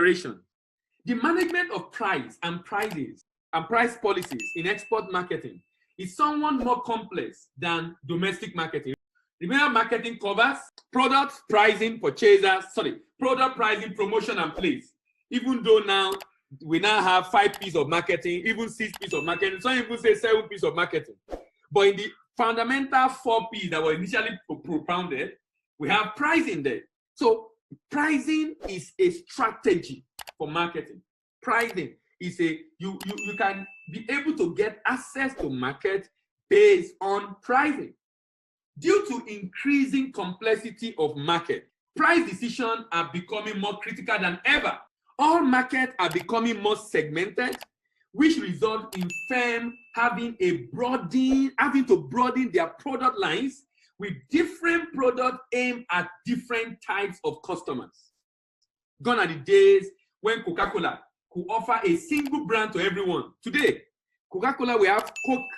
consideration. The management of price and prices and price policies in export marketing is somewhat more complex than domestic marketing. Remember, marketing covers product pricing, product pricing, promotion, and place. Even though now we now have 5 pieces of marketing, even 6 pieces of marketing, some even say 7 pieces of marketing. But in the fundamental 4 P's that were initially propounded, we have pricing there. So pricing is a strategy for marketing. Pricing is you can be able to get access to market based on pricing. Due to increasing complexity of market, price decisions are becoming more critical than ever. All markets are becoming more segmented, which result in firms having to broaden their product lines with different products aimed at different types of customers. Gone are the days when Coca-Cola could offer a single brand to everyone. Today, Coca-Cola, we have Coke,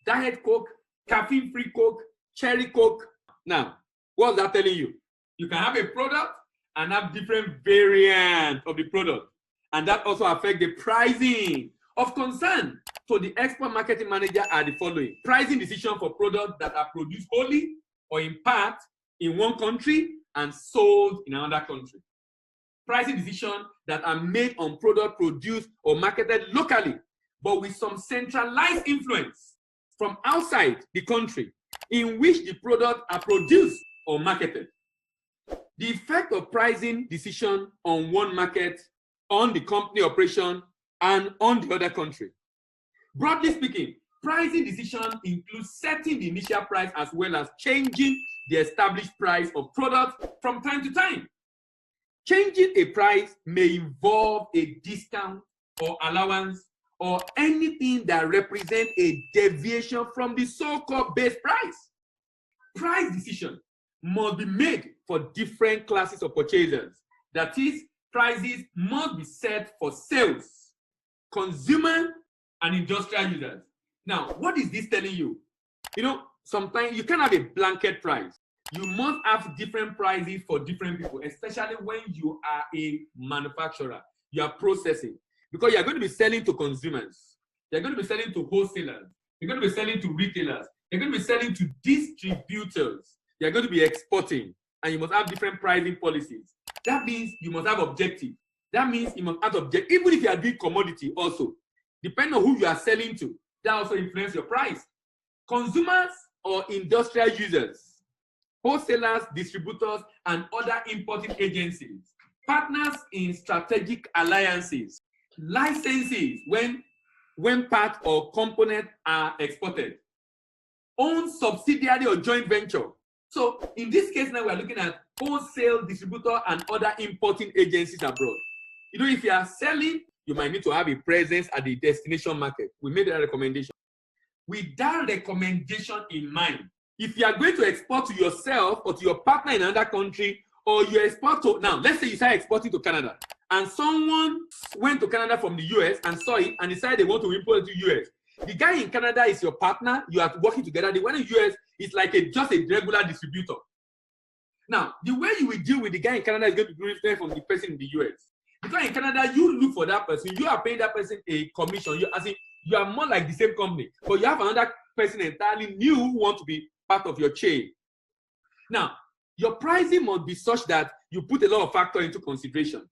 Diet Coke, caffeine-free Coke, Cherry Coke. Now, what's that telling you? You can have a product and have different variants of the product. And that also affects the pricing. Of concern to the export marketing manager are the following: pricing decisions for products that are produced wholly or in part in one country and sold in another country. Pricing decisions that are made on products produced or marketed locally, but with some centralized influence from outside the country in which the products are produced or marketed. The effect of pricing decision on one market, on the company operation, and on the other country. Broadly speaking, pricing decisions include setting the initial price as well as changing the established price of products from time to time. Changing a price may involve a discount or allowance or anything that represents a deviation from the so-called base price. Price decision must be made for different classes of purchasers. That is, prices must be set for sales, consumer, and industrial users. Now, what is this telling you? You know, sometimes you can't have a blanket price. You must have different prices for different people, especially when you are a manufacturer, you are processing. Because you're going to be selling to consumers, you're going to be selling to wholesalers, you're going to be selling to retailers, you're going to be selling to distributors, you're going to be exporting, and you must have different pricing policies. That means you must have objective. That means you must have objective. Even if you are doing commodity also, depending on who you are selling to, that also influences your price. Consumers or industrial users, wholesalers, distributors, and other importing agencies, partners in strategic alliances, licenses when part or component are exported, own subsidiary or joint venture. So in this case now, we are looking at wholesale, distributor, and other importing agencies abroad. You know, if you are selling, you might need to have a presence at the destination market. We made that recommendation. With that recommendation in mind, if you are going to export to yourself or to your partner in another country, or you export to, now let's say you start exporting to Canada, and someone went to Canada from the US and saw it and decided they want to import it to US. The guy in Canada is your partner, you are working together. The one in the US is like just a regular distributor. Now, the way you will deal with the guy in Canada is going to be different from the person in the US. Because in Canada, you look for that person, you are paying that person a commission. You are more like the same company, but you have another person entirely new who want to be part of your chain. Now, your pricing must be such that you put a lot of factor into consideration.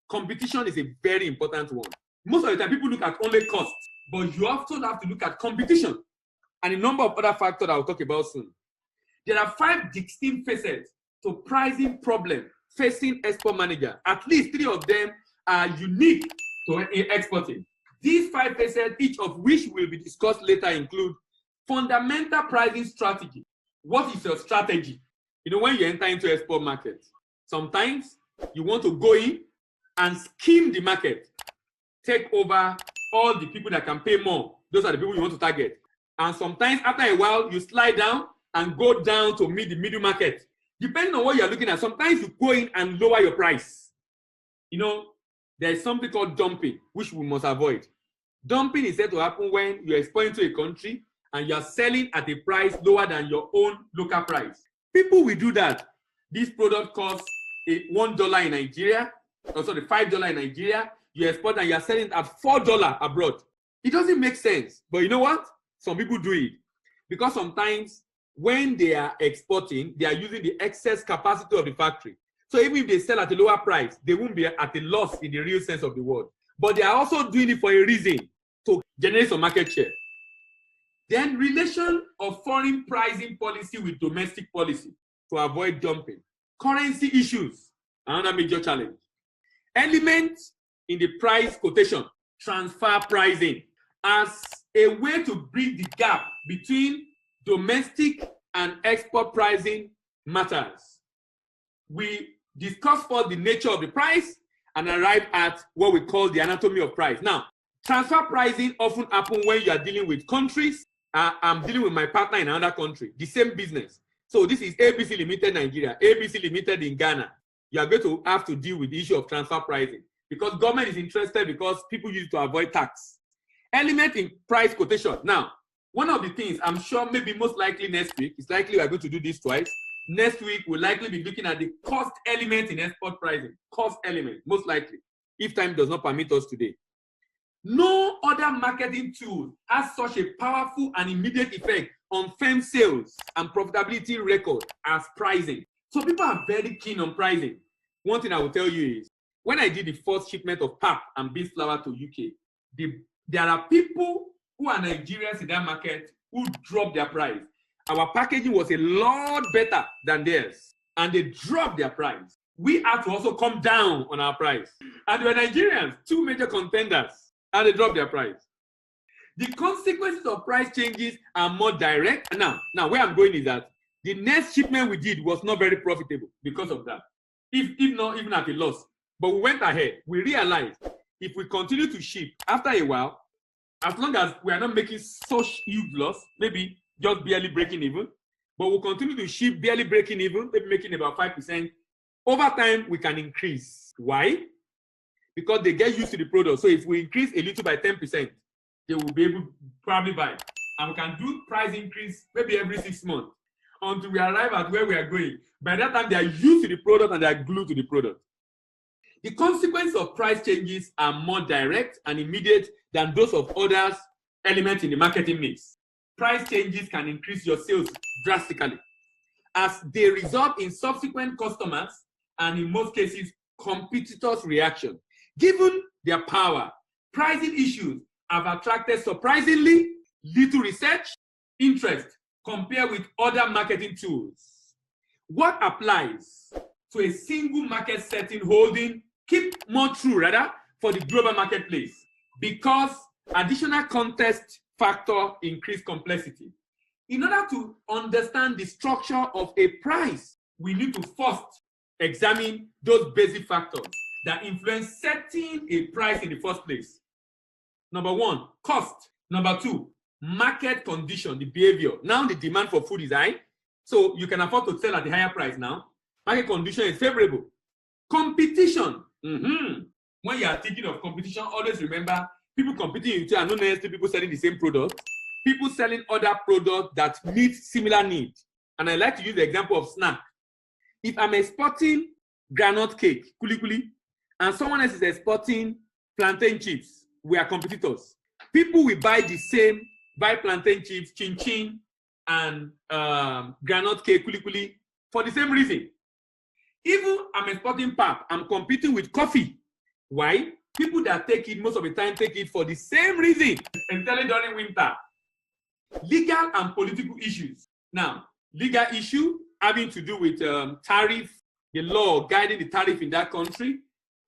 Competition is a very important one. Most of the time, people look at only cost, but you also have to look at competition and a number of other factors I will talk about soon. There are 5 distinct facets to pricing problem facing export manager. At least 3 of them are unique to exporting. These 5 facets, each of which will be discussed later, include fundamental pricing strategy. What is your strategy? You know, when you enter into export market, sometimes you want to go in and skim the market, take over all the people that can pay more. Those are the people you want to target. And sometimes after a while, you slide down and go down to meet the middle market. Depending on what you're looking at, sometimes you go in and lower your price. You know, there is something called dumping, which we must avoid. Dumping is said to happen when you're exporting to a country and you're selling at a price lower than your own local price. People will do that. This product costs $1 in Nigeria, or sorry, $5 in Nigeria, you export and you are selling it at $4 abroad. It doesn't make sense. But you know what? Some people do it. Because sometimes when they are exporting, they are using the excess capacity of the factory. So even if they sell at a lower price, they won't be at a loss in the real sense of the word. But they are also doing it for a reason, to generate some market share. Then relation of foreign pricing policy with domestic policy to avoid dumping. Currency issues, another major challenge. Elements in the price quotation, transfer pricing, as a way to bridge the gap between domestic and export pricing matters. We discuss first the nature of the price and arrive at what we call the anatomy of price. Now, transfer pricing often happens when you are dealing with countries. I'm dealing with my partner in another country, the same business. So this is ABC Limited Nigeria, ABC Limited in Ghana. You are going to have to deal with the issue of transfer pricing because government is interested because people use it to avoid tax. Element in price quotation. Now, one of the things I'm sure maybe most likely next week, it's likely we are going to do this twice. Next week, we'll likely be looking at the cost element in export pricing. Cost element, most likely, if time does not permit us today. No other marketing tool has such a powerful and immediate effect on firm sales and profitability record as pricing. So people are very keen on pricing. One thing I will tell you is, when I did the first shipment of pap and beef flour to UK, there are people who are Nigerians in that market who dropped their price. Our packaging was a lot better than theirs, and they dropped their price. We had to also come down on our price. And they were Nigerians, two major contenders, and they dropped their price. The consequences of price changes are more direct. Now where I'm going is that the next shipment we did was not very profitable because of that, if not even at a loss. But we went ahead. We realized if we continue to ship, after a while, as long as we are not making such huge loss, maybe just barely breaking even, but we'll continue to ship barely breaking even, maybe making about 5%. Over time, we can increase. Why? Because they get used to the product. So if we increase a little by 10%, they will be able to probably buy. And we can do price increase maybe every 6 months until we arrive at where we are going. By that time, they are used to the product and they are glued to the product. The consequences of price changes are more direct and immediate than those of other elements in the marketing mix. Price changes can increase your sales drastically as they result in subsequent customers and, in most cases, competitors' reaction. Given their power, pricing issues have attracted surprisingly little research interest compared with other marketing tools. What applies to a single market setting holding keep more true rather for the global marketplace because additional context factor increase complexity. In order to understand the structure of a price, we need to first examine those basic factors that influence setting a price in the first place. Number one, cost. Number two, market condition, the behavior. Now the demand for food is high, so you can afford to sell at a higher price now. Market condition is favorable. Competition. When you are thinking of competition, always remember people competing with you are not necessarily people selling the same product. People selling other products that meet similar needs. And I like to use the example of snack. If I'm exporting granite cake, kuli kuli, and someone else is exporting plantain chips, we are competitors. People will buy the same, buy plantain chips, chin chin, and granite cake, kuli kuli, for the same reason. Even I'm exporting pap, I'm competing with coffee. Why? People that take it most of the time take it for the same reason, especially during winter. Legal and political issues. Now, legal issue having to do with tariff, the law guiding the tariff in that country,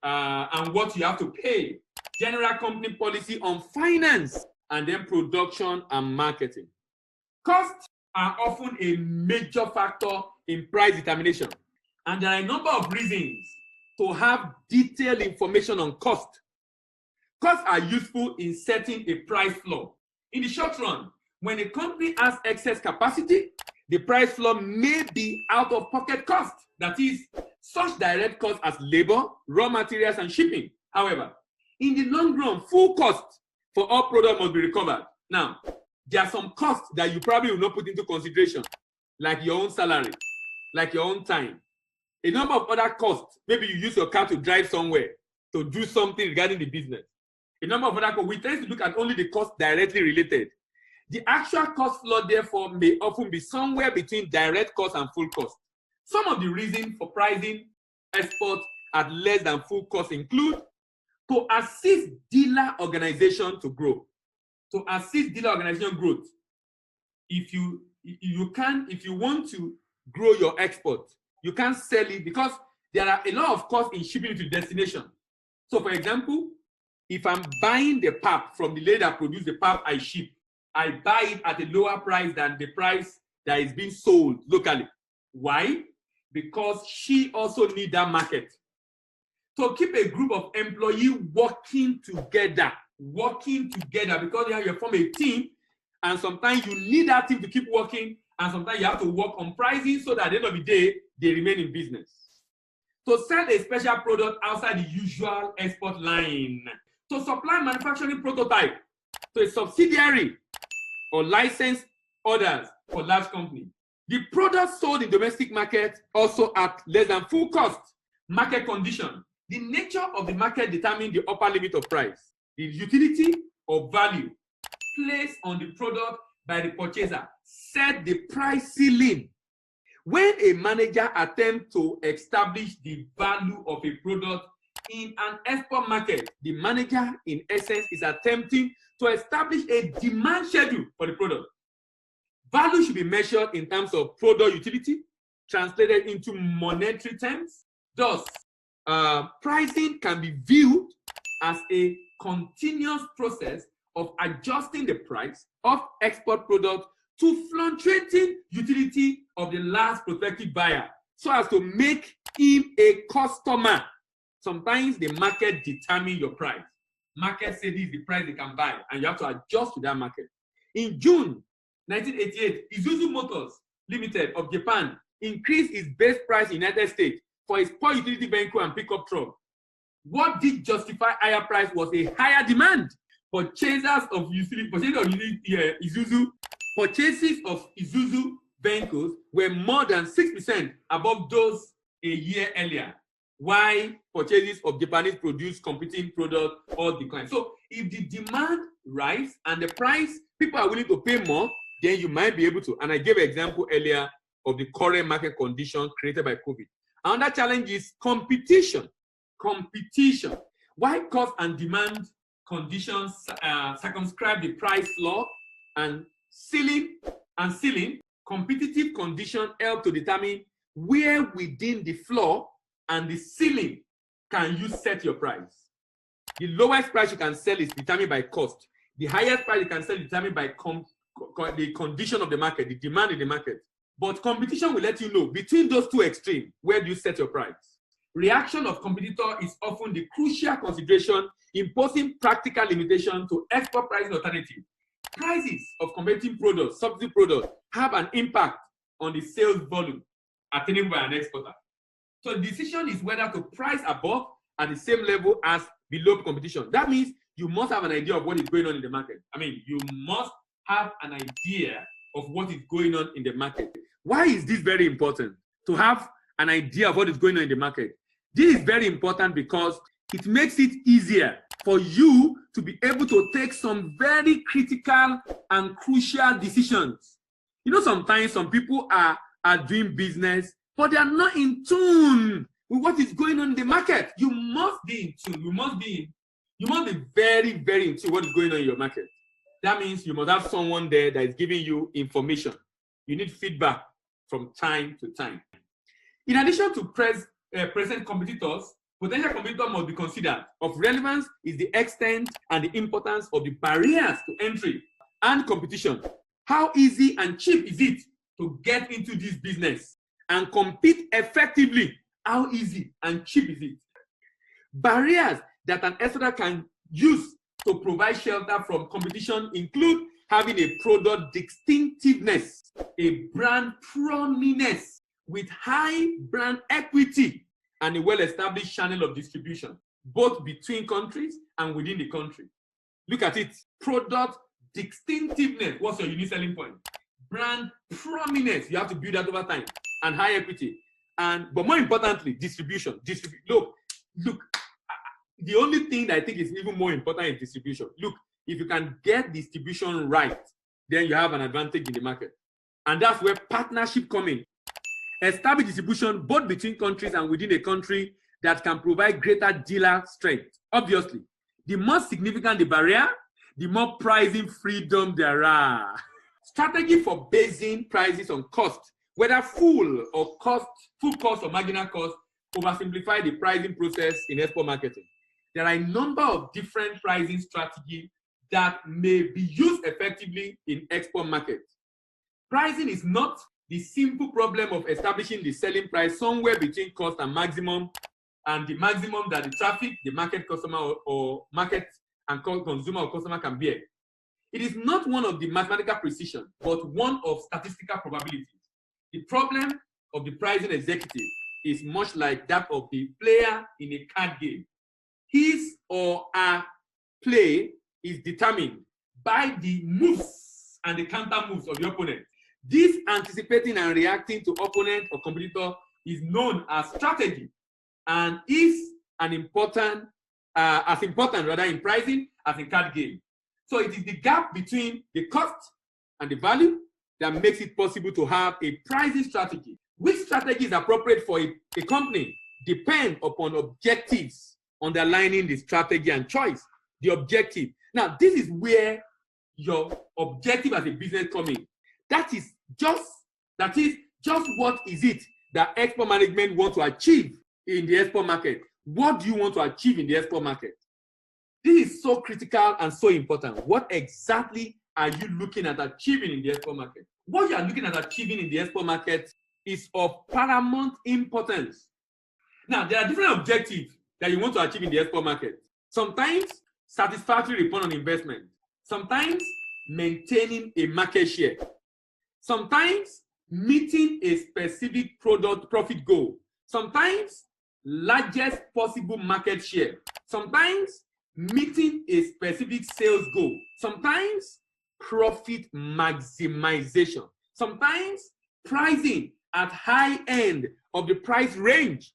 and what you have to pay. General company policy on finance, and then production and marketing. Costs are often a major factor in price determination. And there are a number of reasons to have detailed information on cost. Costs are useful in setting a price floor. In the short run, when a company has excess capacity, the price floor may be out-of-pocket cost. That is, such direct costs as labor, raw materials, and shipping. However, in the long run, full cost for all products must be recovered. Now, there are some costs that you probably will not put into consideration, like your own salary, like your own time, A number of other costs. Maybe you use your car to drive somewhere to do something regarding the business. A number of other costs. We tend to look at only the costs directly related. The actual cost flow, therefore, may often be somewhere between direct cost and full cost. Some of the reasons for pricing exports at less than full cost include to assist dealer organization to grow. To assist dealer organization growth. If you want to grow your export, you can't sell it because there are a lot of costs in shipping it to destination. So, for example, if I'm buying the pap from the lady that produced the pap I ship, I buy it at a lower price than the price that is being sold locally. Why? Because she also needs that market. So keep a group of employees working together because you form a team, and sometimes you need that team to keep working, and sometimes you have to work on pricing so that at the end of the day, they remain in business. To sell a special product outside the usual export line. To supply manufacturing prototype to a subsidiary or license orders for large companies. The products sold in domestic market also at less than full cost. Market condition. The nature of the market determines the upper limit of price. The utility or value placed on the product by the purchaser set the price ceiling. When a manager attempts to establish the value of a product in an export market, the manager, in essence, is attempting to establish a demand schedule for the product. Value should be measured in terms of product utility, translated into monetary terms. Thus, pricing can be viewed as a continuous process of adjusting the price of export products to fluctuating utility of the last prospective buyer so as to make him a customer. Sometimes the market determines your price. Market says this is the price they can buy, and you have to adjust to that market. In June 1988, Isuzu Motors Limited of Japan increased its base price in the United States for its poor utility vehicle and pickup truck. What did justify higher price was a higher demand. Purchases of Isuzu vehicles were more than 6% above those a year earlier. Why purchases of Japanese produced competing products all decline? So if the demand rise and the price, people are willing to pay more, then you might be able to. And I gave an example earlier of the current market condition created by COVID. Another challenge is competition. Competition. Why cost and demand conditions circumscribe the price law and ceiling, competitive conditions help to determine where within the floor and the ceiling can you set your price. The lowest price you can sell is determined by cost. The highest price you can sell is determined by the condition of the market, the demand in the market. But competition will let you know between those two extremes, where do you set your price? Reaction of competitor is often the crucial consideration imposing practical limitation to export pricing alternative. Prices of competing products, substitute products, have an impact on the sales volume attainable by an exporter. So the decision is whether to price above at the same level as below competition. That means you must have an idea of what is going on in the market. I mean, you must have an idea of what is going on in the market. Why is this very important? To have an idea of what is going on in the market. This is very important because it makes it easier for you to be able to take some very critical and crucial decisions. You know, sometimes some people are doing business, but they are not in tune with what is going on in the market. You must be in tune. You must be very, very in tune with what is going on in your market. That means you must have someone there that is giving you information. You need feedback from time to time. In addition to present competitors, potential competitors must be considered. Of relevance is the extent and the importance of the barriers to entry and competition. How easy and cheap is it to get into this business and compete effectively? How easy and cheap is it? Barriers that an exporter can use to provide shelter from competition include having a product distinctiveness, a brand prominence with high brand equity, and a well-established channel of distribution, both between countries and within the country. Look at it. Product distinctiveness. What's your unique selling point? Brand prominence. You have to build that over time. And high equity. But more importantly, distribution. Look, the only thing that I think is even more important is distribution. Look, if you can get distribution right, then you have an advantage in the market. And that's where partnership come in. Establish distribution both between countries and within a country that can provide greater dealer strength. Obviously, the more significant the barrier, the more pricing freedom there are. Strategy for basing prices on cost, whether full cost or marginal cost, oversimplify the pricing process in export marketing. There are a number of different pricing strategies that may be used effectively in export markets. Pricing is not the simple problem of establishing the selling price somewhere between cost and maximum, and the maximum that the traffic, the market customer or market and consumer or customer can bear. It is not one of the mathematical precision, but one of statistical probabilities. The problem of the pricing executive is much like that of the player in a card game. His or her play is determined by the moves and the counter moves of the opponent. This anticipating and reacting to opponent or competitor is known as strategy and is as important in pricing as in card game. So it is the gap between the cost and the value that makes it possible to have a pricing strategy. Which strategy is appropriate for a company depends upon objectives underlining the strategy and choice. The objective. Now, this is where your objective as a business comes in. That is just what is it that export management wants to achieve in the export market. What do you want to achieve in the export market? This is so critical and so important. What exactly are you looking at achieving in the export market? What you are looking at achieving in the export market is of paramount importance. Now, there are different objectives that you want to achieve in the export market. Sometimes satisfactory return on investment. Sometimes maintaining a market share. Sometimes meeting a specific product profit goal. Sometimes largest possible market share. Sometimes meeting a specific sales goal. Sometimes profit maximization. Sometimes pricing at high end of the price range.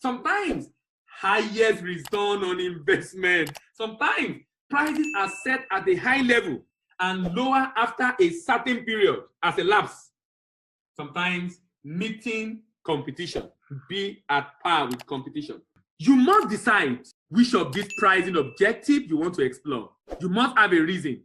Sometimes highest return on investment. Sometimes prices are set at a high level and lower after a certain period as a lapse. Sometimes meeting competition, be at par with competition. You must decide which of these pricing objectives you want to explore. You must have a reason